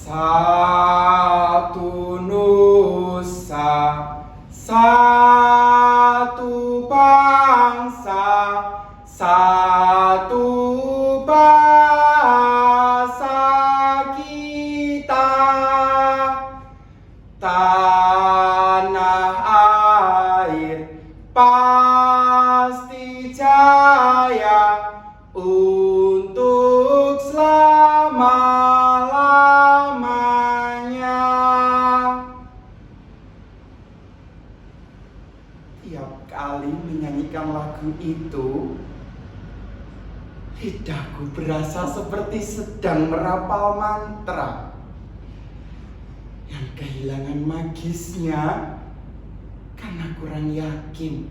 Satu nusa, satu bangsa, satu bahasa kita. Tanah air pasti jaya untuk selama-lamanya. Tiap kali menyanyikan lagu itu, lidahku berasa seperti sedang merapal mantra yang kehilangan magisnya karena kurang yakin.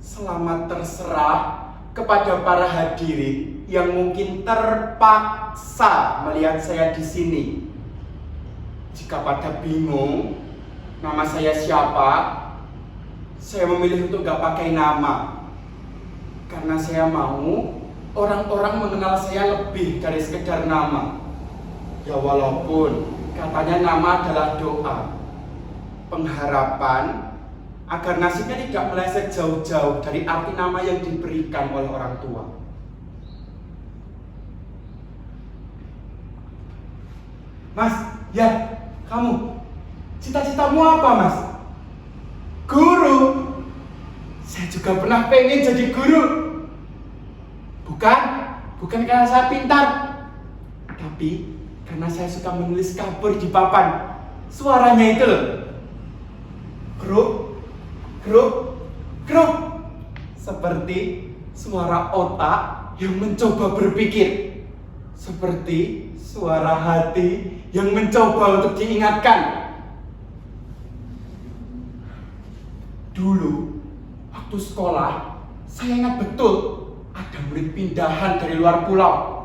Selamat terserah kepada para hadirin yang mungkin terpaksa melihat saya di sini. Jika pada bingung nama saya siapa, saya memilih untuk gak pakai nama karena saya mau orang-orang mengenal saya lebih dari sekedar nama. Ya walaupun katanya nama adalah doa, pengharapan agar nasibnya tidak meleset jauh-jauh dari arti nama yang diberikan oleh orang tua. Mas, ya, kamu, cita-citamu apa, Mas? Guru. Saya juga pernah pengen jadi guru. Bukan karena saya pintar, tapi karena saya suka menulis kabur di papan. Suaranya itu loh, grup, seperti suara otak yang mencoba berpikir, seperti suara hati yang mencoba untuk diingatkan. Dulu, waktu sekolah, saya ingat betul ada murid pindahan dari luar pulau.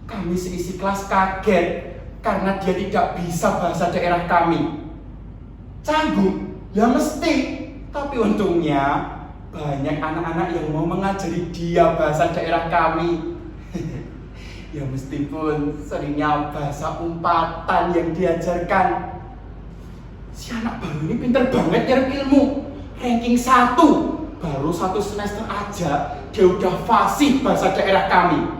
Kami seisi kelas kaget karena dia tidak bisa bahasa daerah kami. Canggung, ya mesti. Tapi untungnya banyak anak-anak yang mau mengajari dia bahasa daerah kami. Ya meskipun seringnya bahasa umpatan yang diajarkan. Si anak baru ini pintar banget nyari ilmu. Ranking 1, baru 1 semester aja dia udah fasih bahasa daerah kami.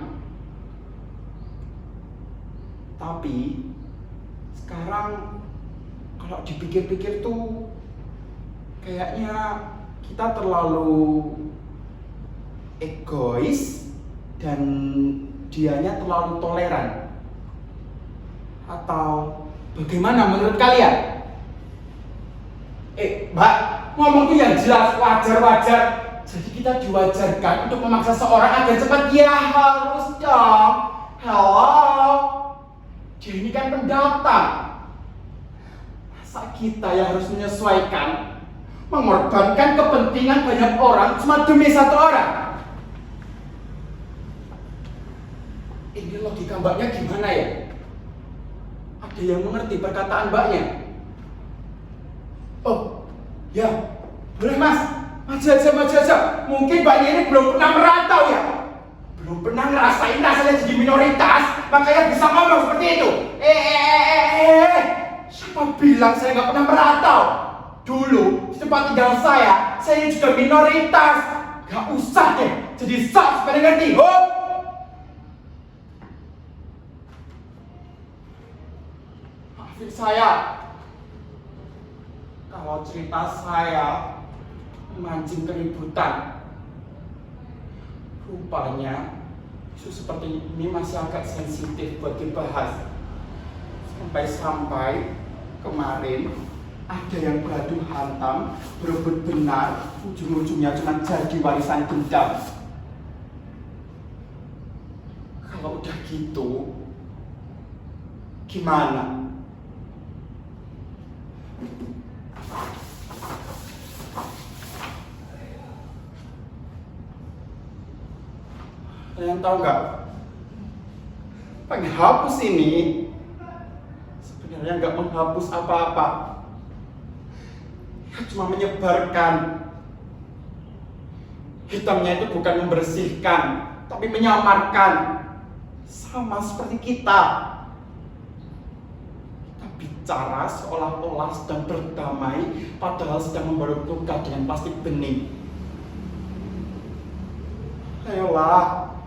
Tapi sekarang kalau dipikir-pikir tuh kayaknya kita terlalu egois dan dianya terlalu toleran. Atau bagaimana menurut kalian? Mbak, ngomong tuh yang jelas, wajar-wajar. Jadi kita diwajarkan untuk memaksa seorang agar cepat. Ya harus dong. Halo, dia ini kan pendatang. Masa kita yang harus menyesuaikan, mengorbankan kepentingan banyak orang cuma demi satu orang? Ini logika mbaknya gimana ya? Ada yang mengerti perkataan mbaknya? Oh, ya, boleh mas, maju aja. Mungkin mbaknya ini belum pernah merantau ya? Belum pernah ngerasain rasanya jadi minoritas, makanya bisa ngomong seperti itu. Siapa bilang saya nggak pernah merantau? Dulu, di tempat tinggal saya ini juga minoritas. Gak usah deh, jadi sok supaya ngerti. Maafin saya kalau cerita saya memancing keributan. Rupanya isu seperti ini masih agak sensitif buat dibahas. Sampai-sampai kemarin ada yang beradu hantam, berebut benar, ujung-ujungnya cuma jadi warisan dendam. Kalau udah gitu, gimana? Kalian tahu nggak? Penghapus ini sebenarnya nggak menghapus apa-apa. Cuma menyebarkan. Hitamnya itu bukan membersihkan, tapi menyamarkan. Sama seperti kita. Kita bicara seolah-olah sedang berdamai, padahal sedang membalut luka dengan plastik bening. Ayolah.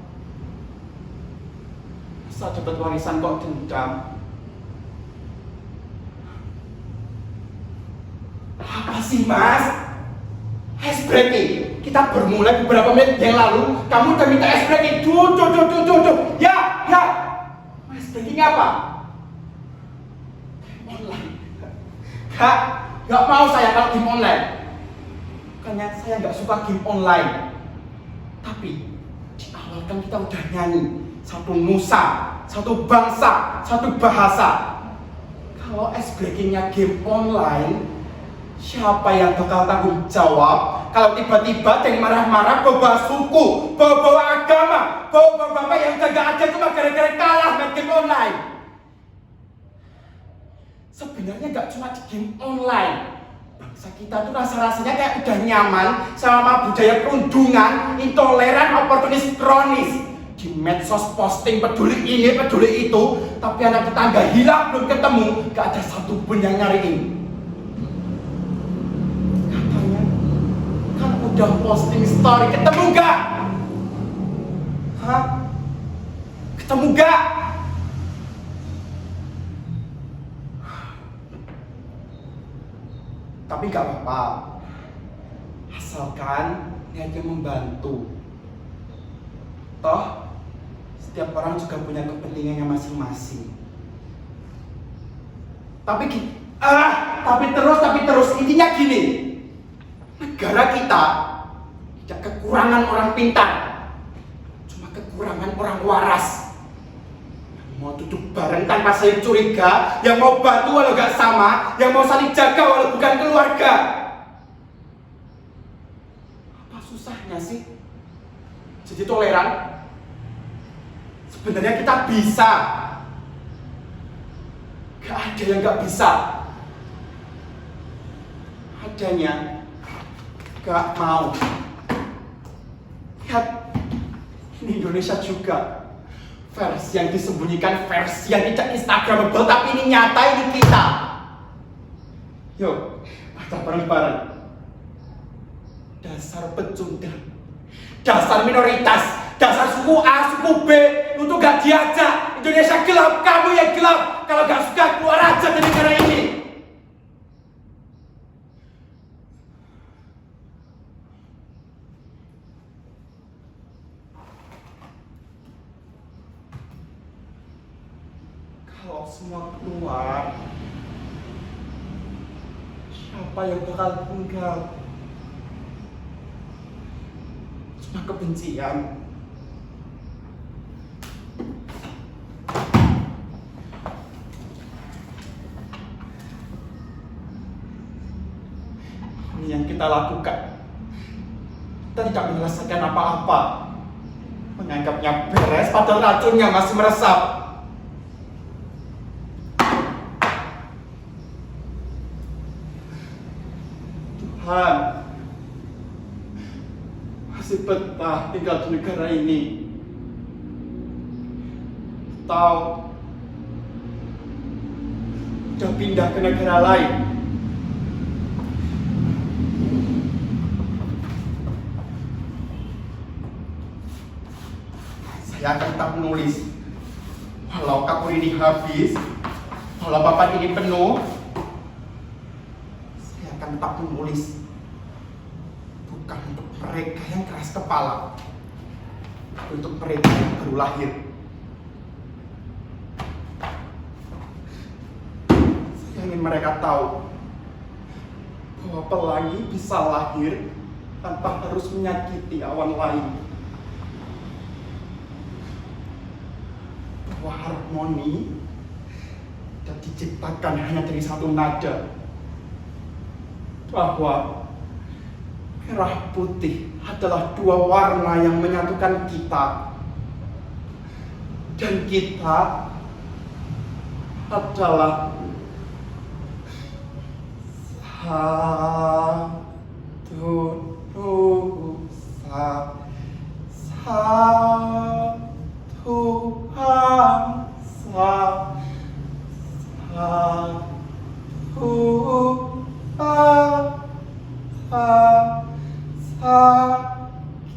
Masa dapat warisan kok dendam? Apa sih, Mas? Ice breaking. Kita bermulai beberapa menit yang lalu. Kamu udah minta ice breaking. Duh. Ya. Ice breaking apa? Game online. Gak mau saya kalau game online. Bukannya saya gak suka game online. Tapi di awal kan kita udah nyanyi. Satu nusa, satu bangsa, satu bahasa. Kalau ice breakingnya game online, siapa yang bakal tanggung jawab kalau tiba-tiba ada yang marah-marah bawa suku, bawa agama, bawa bapak yang udah gak ada cuma gara-gara kalah main game online? Sebenarnya gak cuma di game online. Bangsa kita tuh rasa-rasanya kayak udah nyaman sama budaya perundungan, intoleran, oportunis kronis. Di medsos posting peduli ini, peduli itu, tapi anak tetangga hilang belum ketemu, gak ada satupun yang nyariin. Udah posting story, ketemu gak? Hah? Ketemu gak? Tapi gak apa-apa, asalkan niatnya membantu. Toh, setiap orang juga punya kepentingannya masing-masing. Tapi terus intinya gini. Negara kita tidak kekurangan orang pintar, cuma kekurangan orang waras. Yang mau duduk bareng tanpa saling curiga, yang mau bantu walau gak sama, yang mau saling jaga walau bukan keluarga. Apa susahnya sih jadi toleran? Sebenarnya kita bisa. Gak ada yang gak bisa. Adanya gak mau. Lihat, ini Indonesia juga. Versi yang disembunyikan, versi yang tidak instagramable, tapi ini nyata, ini kita. Yuk, kita bareng-bareng. Dasar pecundang, dasar minoritas, dasar suku A, suku B, untuk gak diajak. Indonesia gelap, kamu yang gelap. Kalau gak suka, keluar aja dari negara ini. Kalau semua keluar, siapa yang bakal tinggal? Cuma kebencian. Ini yang kita lakukan. Kita tidak menyelesaikan apa-apa. Menganggapnya beres, padahal racunnya masih meresap. Tuhan, masih betah tinggal di negara ini. Atau udah pindah ke negara lain. Saya akan tetap menulis. Walau kapur ini habis, walau papan ini penuh, saya akan tetap menulis. Bukan untuk mereka yang keras kepala, untuk mereka yang baru lahir. Saya ingin mereka tahu bahwa pelangi bisa lahir tanpa harus menyakiti awan lain. Bahwa harmoni tidak diciptakan hanya dari satu nada. Bahwa merah putih adalah dua warna yang menyatukan kita. Dan kita adalah satu nusa, Tuhan sakit